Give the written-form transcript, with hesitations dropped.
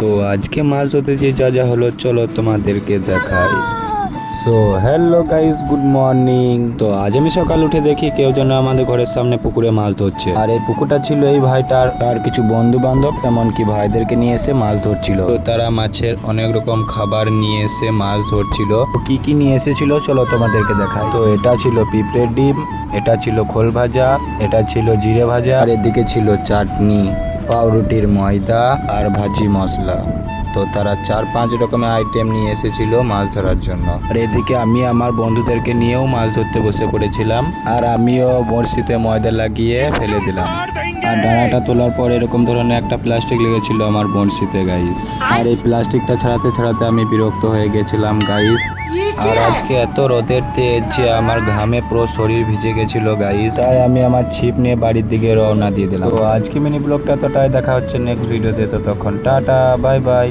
তো আজকে মাছ ধরতে যে যা যা হলো চলো তোমাদেরকে দেখাই। So hello guys, good morning. তো আজ আমি সকাল উঠে দেখি কেউ যেন আমাদের ঘরের সামনে পুকুরে মাছ ধরছে। আর এই পুকুরটা ছিল এই ভাইটার, তার কিছু বন্ধু বান্ধব এমনকি ভাইদেরকে নিয়ে এসে মাছ ধরছিল। তো তারা মাছের অনেক রকম খাবার নিয়ে এসে মাছ ধরছিল। তো কি কি নিয়ে এসেছিল চলো তোমাদেরকে দেখাই। তো এটা ছিল পিঁপড়ের ডিম, এটা ছিল খোল ভাজা, এটা ছিল জিরে ভাজা, আর এদিকে ছিল চাটনি, পাউরুটির ময়দা আর ভাজি মশলা। তো তারা 4-5 রকমের আইটেম নিয়ে এসেছিল মাছ ধরার জন্য। আর এদিকে আমি আমার বন্ধুদেরকে নিয়েও মাছ ধরতে বসে পড়েছিলাম। আর আমিও বড়শিতে ময়দা লাগিয়ে ফেলে দিলাম। আর ডানাটা তোলার পর এরকম ধরনের একটা প্লাস্টিক লেগেছিল আমার বড়শিতে গাইস। আর এই প্লাস্টিকটা ছাড়াতে ছাড়াতে আমি বিরক্ত হয়ে গেছিলাম গাইস। আর আজকে এত রোদের তেজ যে আমার ঘামে পুরো শরীর ভিজে গেছিল গাইস। তাই আমি আমার ছিপ নিয়ে বাড়ির দিকে রওনা দিয়ে দিলাম। তো আজকে মিনি ব্লগটা এতটাই, দেখা হচ্ছে নেক্সট ভিডিওতে। তো তখন টাটা, বাই বাই।